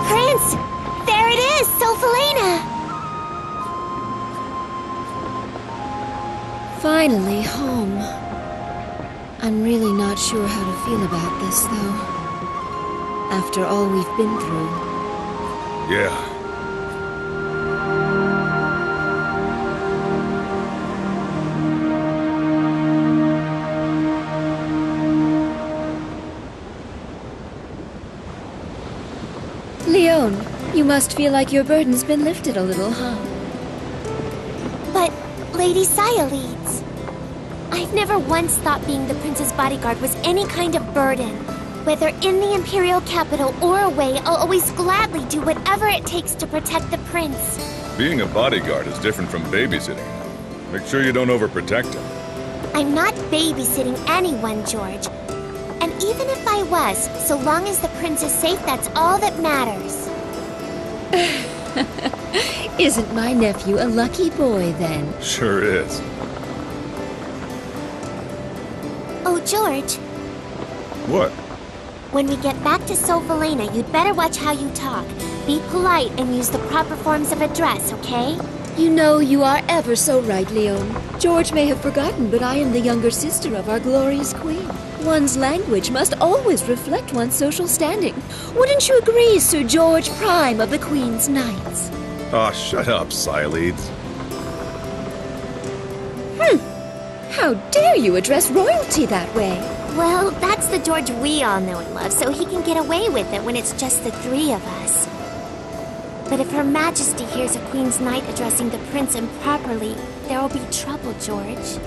Prince! There it is, Sophalena! Finally home. I'm really not sure how to feel about this, though. After all we've been through. Yeah. Leon, you must feel like your burden's been lifted a little, huh? But, Lady Saya leads. I've never once thought being the prince's bodyguard was any kind of burden. Whether in the Imperial capital or away, I'll always gladly do whatever it takes to protect the prince. Being a bodyguard is different from babysitting. Make sure you don't overprotect him. I'm not babysitting anyone, George. And even if I was, so long as the prince is safe, that's all that matters. Isn't my nephew a lucky boy, then? Sure is. Oh, George. What? When we get back to Sophalena, you'd better watch how you talk. Be polite and use the proper forms of address, okay? You know you are ever so right, Leon. George may have forgotten, but I am the younger sister of our glorious queen. One's language must always reflect one's social standing. Wouldn't you agree, Sir George Prime of the Queen's Knights? Aw, shut up, Sileads. How dare you address royalty that way? Well, that's the George we all know and love, so he can get away with it when it's just the three of us. But if Her Majesty hears a Queen's Knight addressing the prince improperly, there will be trouble, George.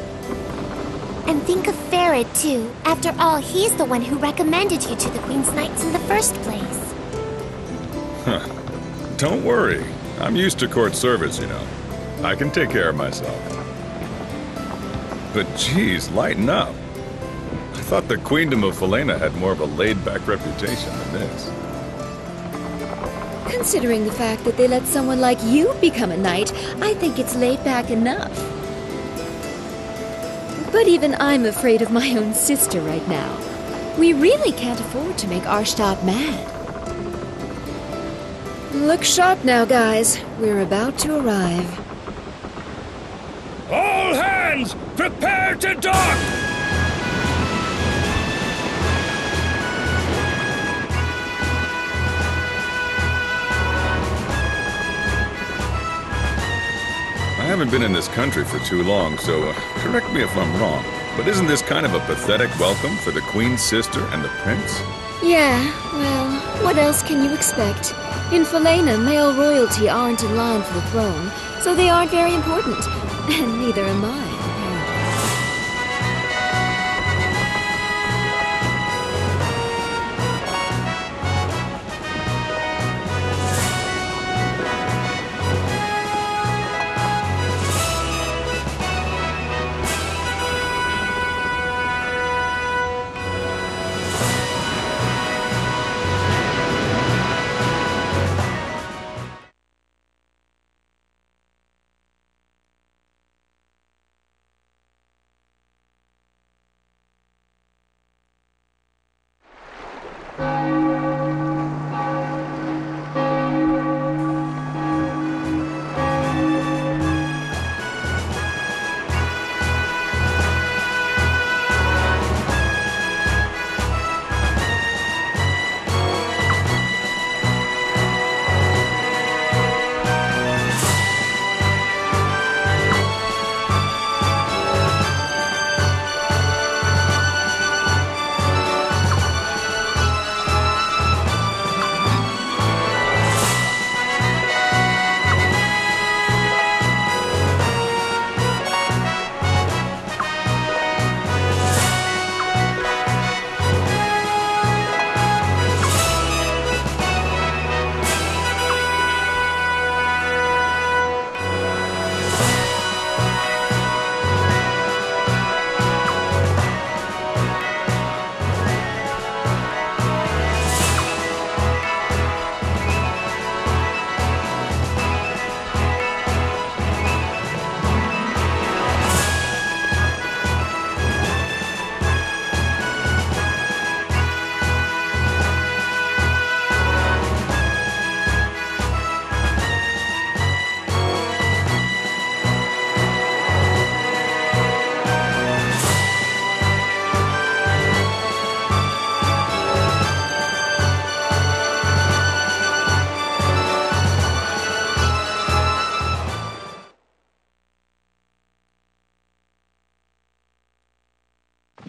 And think of Farid, too. After all, he's the one who recommended you to the Queen's Knights in the first place. Huh. Don't worry. I'm used to court service, you know. I can take care of myself. But geez, lighten up. I thought the Queendom of Falena had more of a laid-back reputation than this. Considering the fact that they let someone like you become a knight, I think it's laid back enough. But even I'm afraid of my own sister right now. We really can't afford to make Arshtat mad. Look sharp now, guys. We're about to arrive. All hands, prepare to dock! I haven't been in this country for too long, so correct me if I'm wrong, but isn't this kind of a pathetic welcome for the Queen's sister and the Prince? Yeah, well, what else can you expect? In Falena, male royalty aren't in line for the throne, so they aren't very important. And neither am I.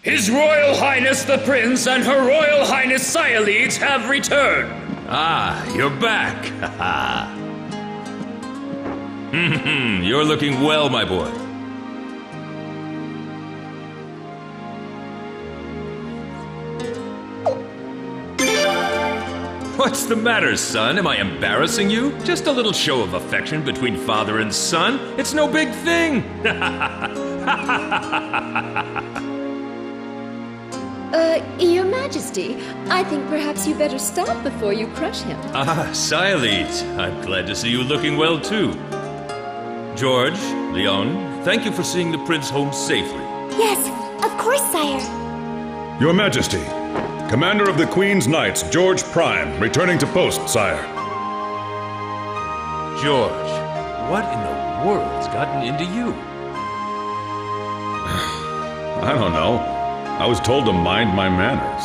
His Royal Highness the Prince and Her Royal Highness Cyalides have returned. Ah, you're back. You're looking well, my boy. What's the matter, son? Am I embarrassing you? Just a little show of affection between father and son. It's no big thing. Your Majesty, I think perhaps you better stop before you crush him. Ah, Cyalides. I'm glad to see you looking well, too. George, Leon, thank you for seeing the prince home safely. Yes, of course, sire. Your Majesty, Commander of the Queen's Knights, George Prime, returning to post, sire. George, what in the world's gotten into you? I don't know. I was told to mind my manners.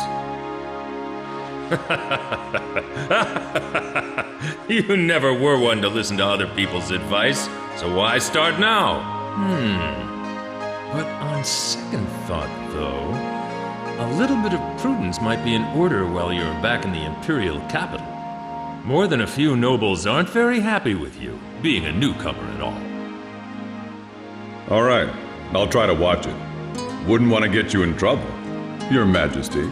You never were one to listen to other people's advice, so why start now? But on second thought, though, a little bit of prudence might be in order while you're back in the imperial capital. More than a few nobles aren't very happy with you, being a newcomer and all. All right, I'll try to watch it. Wouldn't want to get you in trouble, Your Majesty.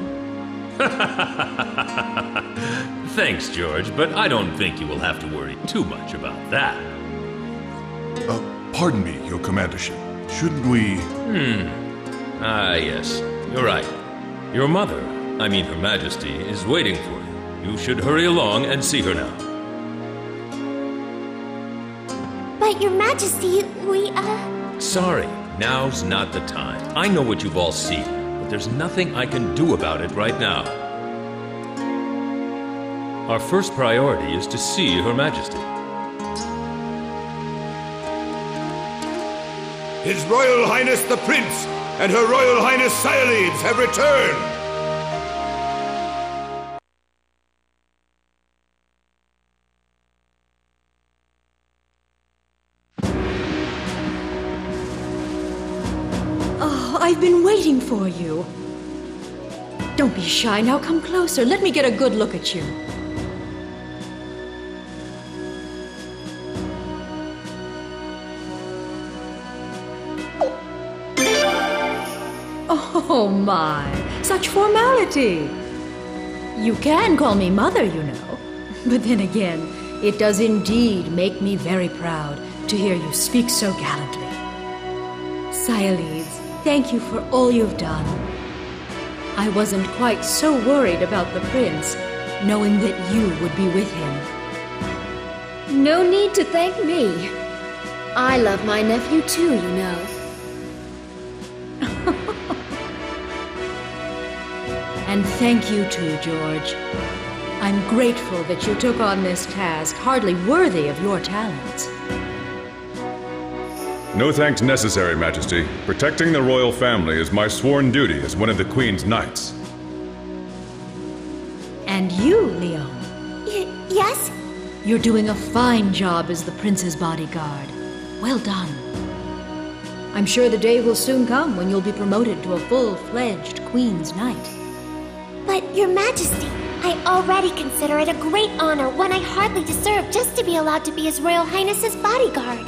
Thanks, George, but I don't think you will have to worry too much about that. Pardon me, Your Commandership. Shouldn't we... Ah, yes, you're right. Your mother, I mean Her Majesty, is waiting for you. You should hurry along and see her now. But, Your Majesty, we, Sorry, now's not the time. I know what you've all seen, but there's nothing I can do about it right now. Our first priority is to see Her Majesty. His Royal Highness the Prince and Her Royal Highness Cyalides have returned! Oh, I've been waiting for you. Don't be shy, now come closer. Let me get a good look at you. Oh my, such formality. You can call me mother, you know. But then again, it does indeed make me very proud to hear you speak so gallantly. Cyalides, thank you for all you've done. I wasn't quite so worried about the prince, knowing that you would be with him. No need to thank me. I love my nephew too, you know. And thank you too, George. I'm grateful that you took on this task, hardly worthy of your talents. No thanks necessary, Majesty. Protecting the royal family is my sworn duty as one of the Queen's Knights. And you, Leon. Yes? You're doing a fine job as the prince's bodyguard. Well done. I'm sure the day will soon come when you'll be promoted to a full-fledged Queen's Knight. But, Your Majesty, I already consider it a great honor, one I hardly deserve, just to be allowed to be His Royal Highness's bodyguard.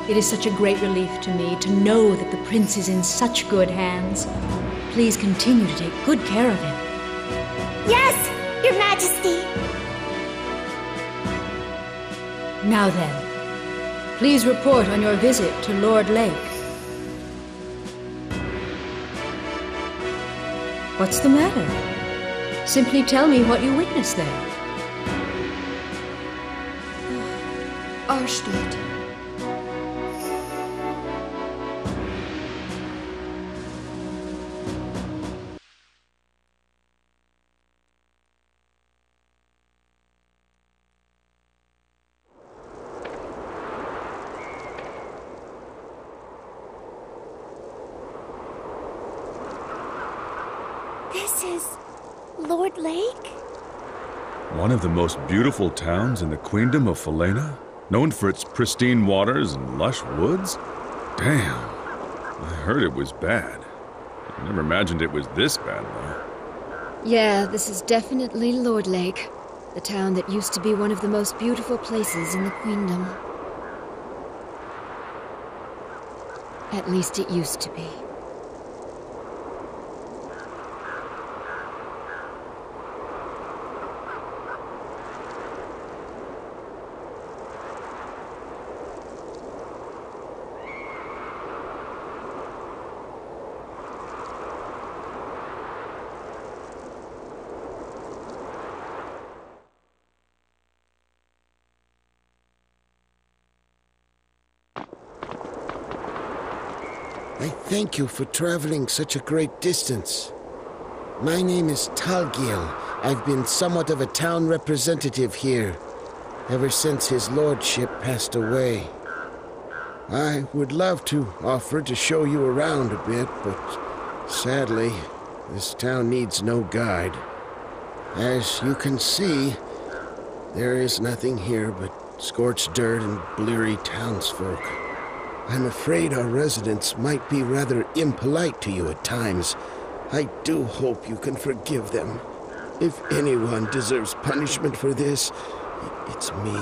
It is such a great relief to me to know that the prince is in such good hands. Please continue to take good care of him. Yes, Your Majesty! Now then, please report on your visit to Lord Lake. What's the matter? Simply tell me what you witnessed there. Arschlet. This is Lord Lake? One of the most beautiful towns in the Queendom of Falena? Known for its pristine waters and lush woods? Damn. I heard it was bad. I never imagined it was this bad, though. Yeah, this is definitely Lord Lake, the town that used to be one of the most beautiful places in the Queendom. At least it used to be. I thank you for traveling such a great distance. My name is Talgil. I've been somewhat of a town representative here, ever since his lordship passed away. I would love to offer to show you around a bit, but sadly, this town needs no guide. As you can see, there is nothing here but scorched dirt and bleary townsfolk. I'm afraid our residents might be rather impolite to you at times. I do hope you can forgive them. If anyone deserves punishment for this, it's me.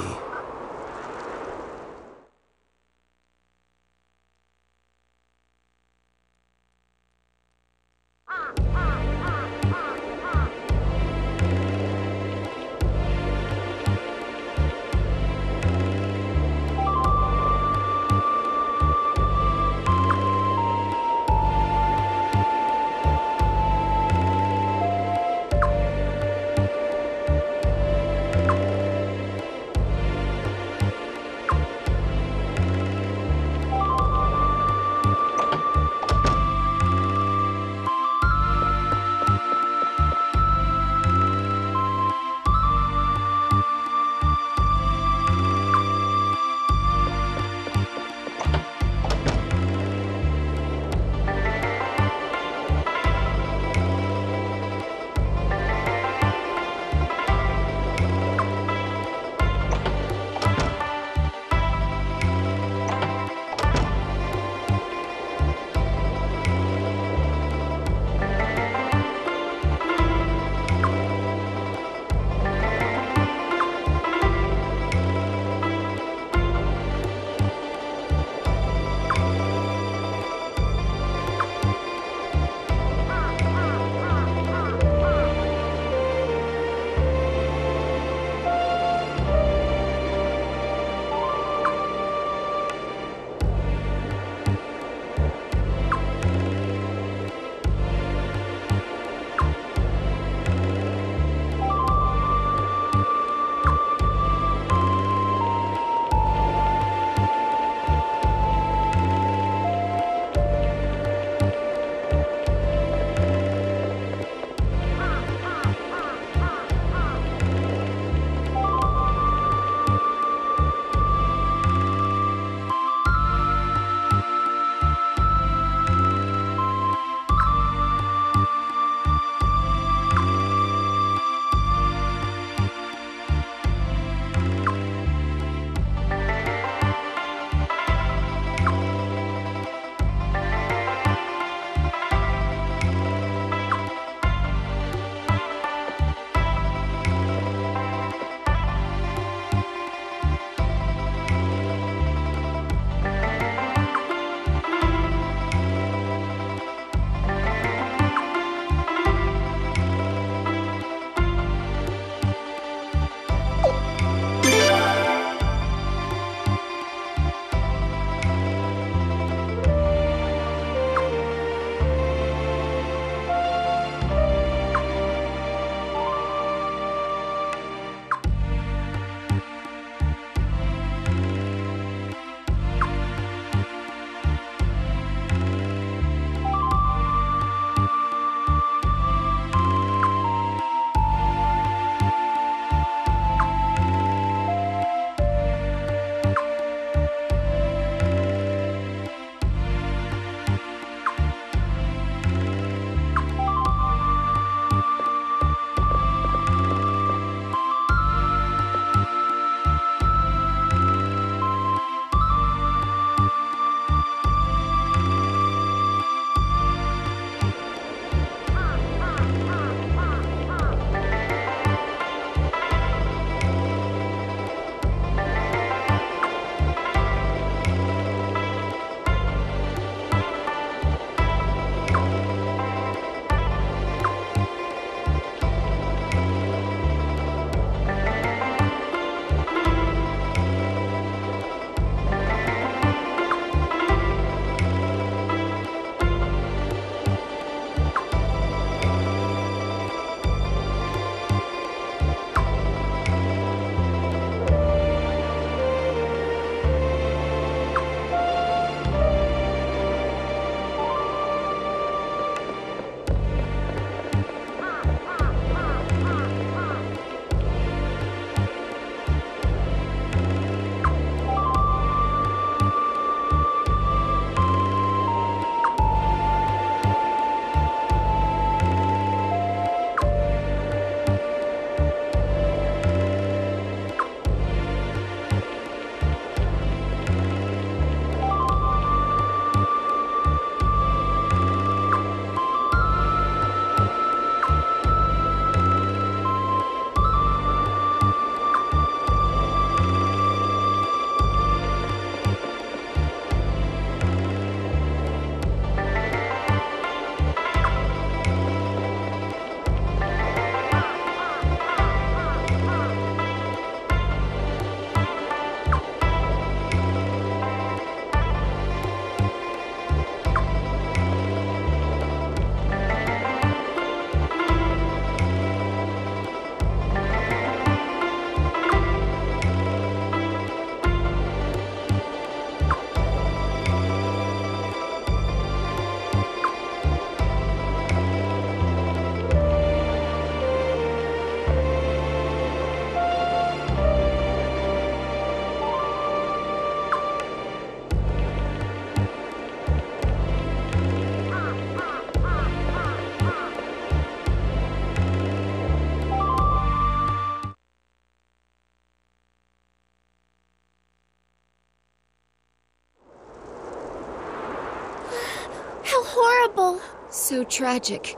horrible. So tragic.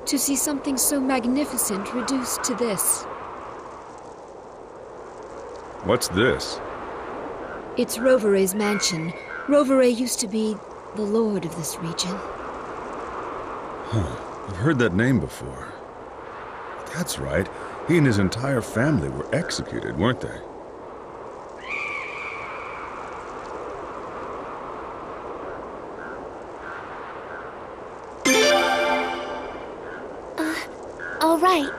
To see something so magnificent reduced to this. What's this? It's Rovere's mansion. Rovere used to be the lord of this region. Huh. I've heard that name before. That's right. He and his entire family were executed, weren't they? All right.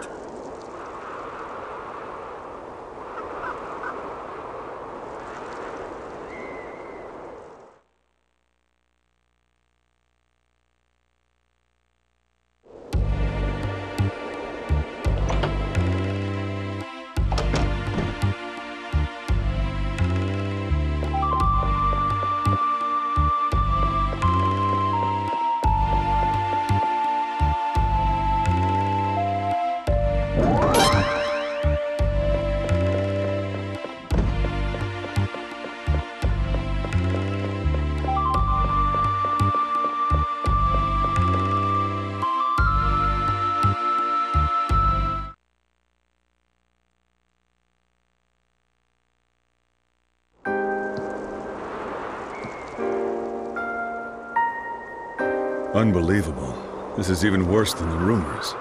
Unbelievable. This is even worse than the rumors.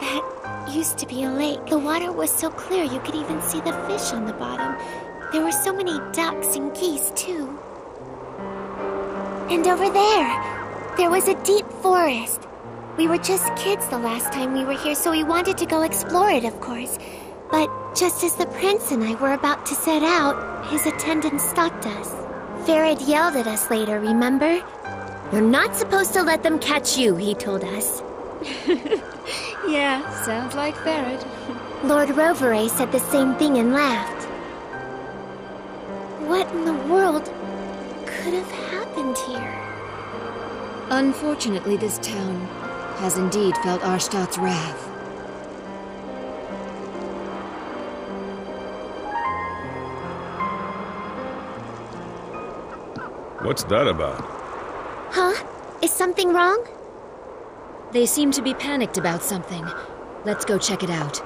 That used to be a lake. The water was so clear you could even see the fish on the bottom. There were so many ducks and geese, too. And over there was a deep forest. We were just kids the last time we were here, so we wanted to go explore it, of course. But just as the prince and I were about to set out, his attendant stopped us. Farad yelled at us later, remember? "You're not supposed to let them catch you," he told us. Yeah, sounds like Farad. Lord Rovere said the same thing and laughed. What in the world could have happened here? Unfortunately, this town has indeed felt Arstad's wrath. What's that about? Huh? Is something wrong? They seem to be panicked about something. Let's go check it out.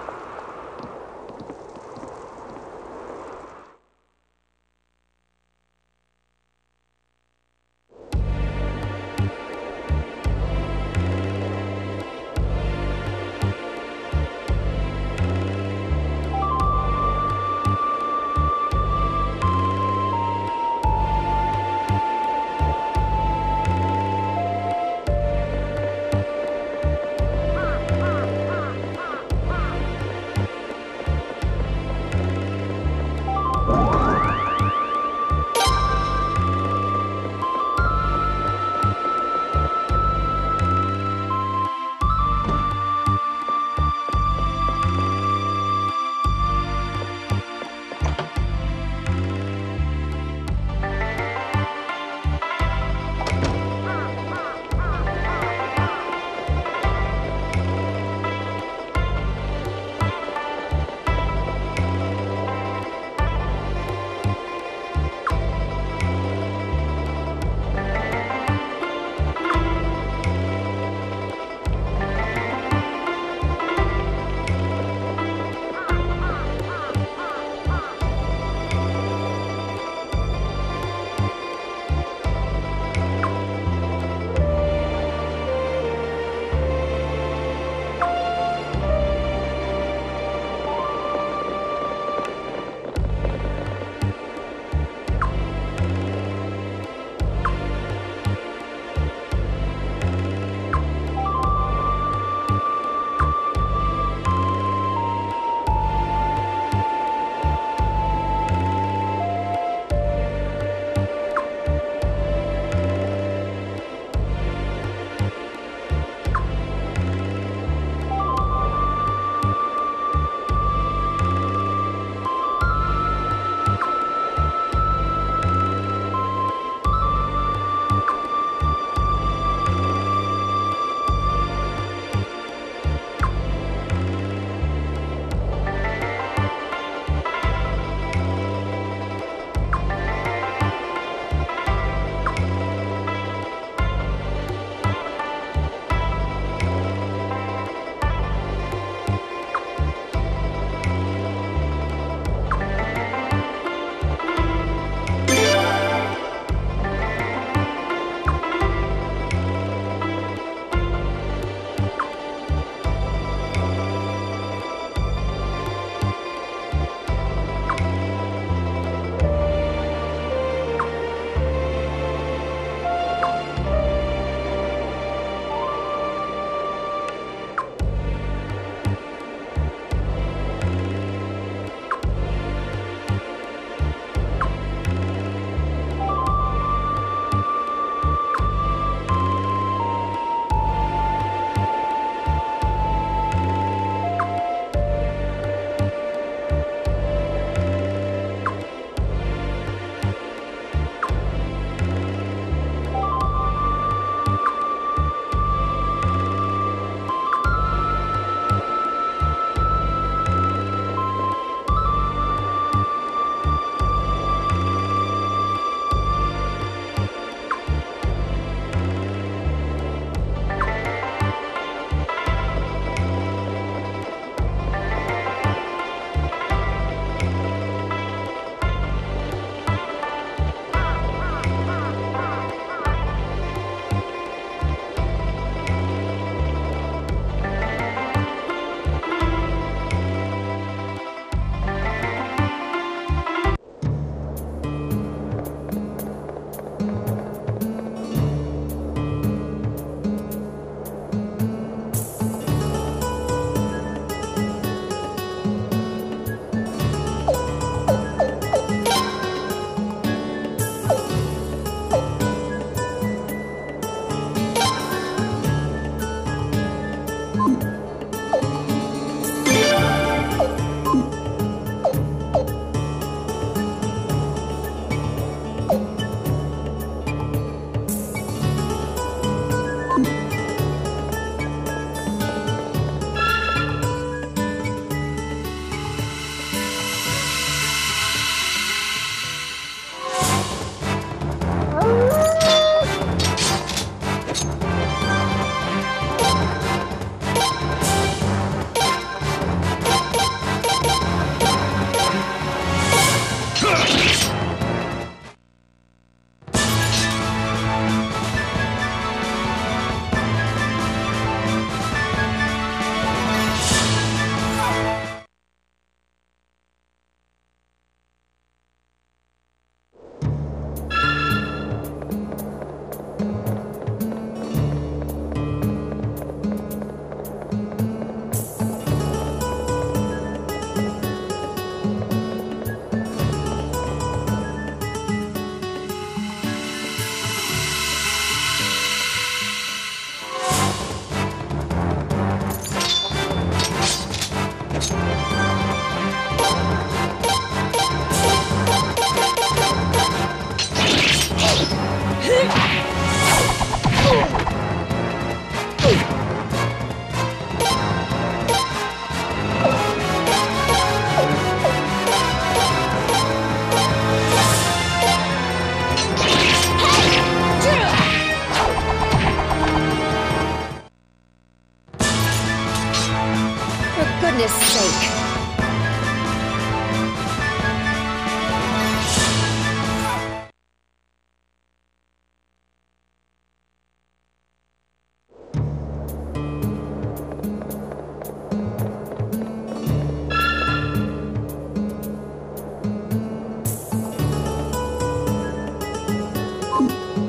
Bye.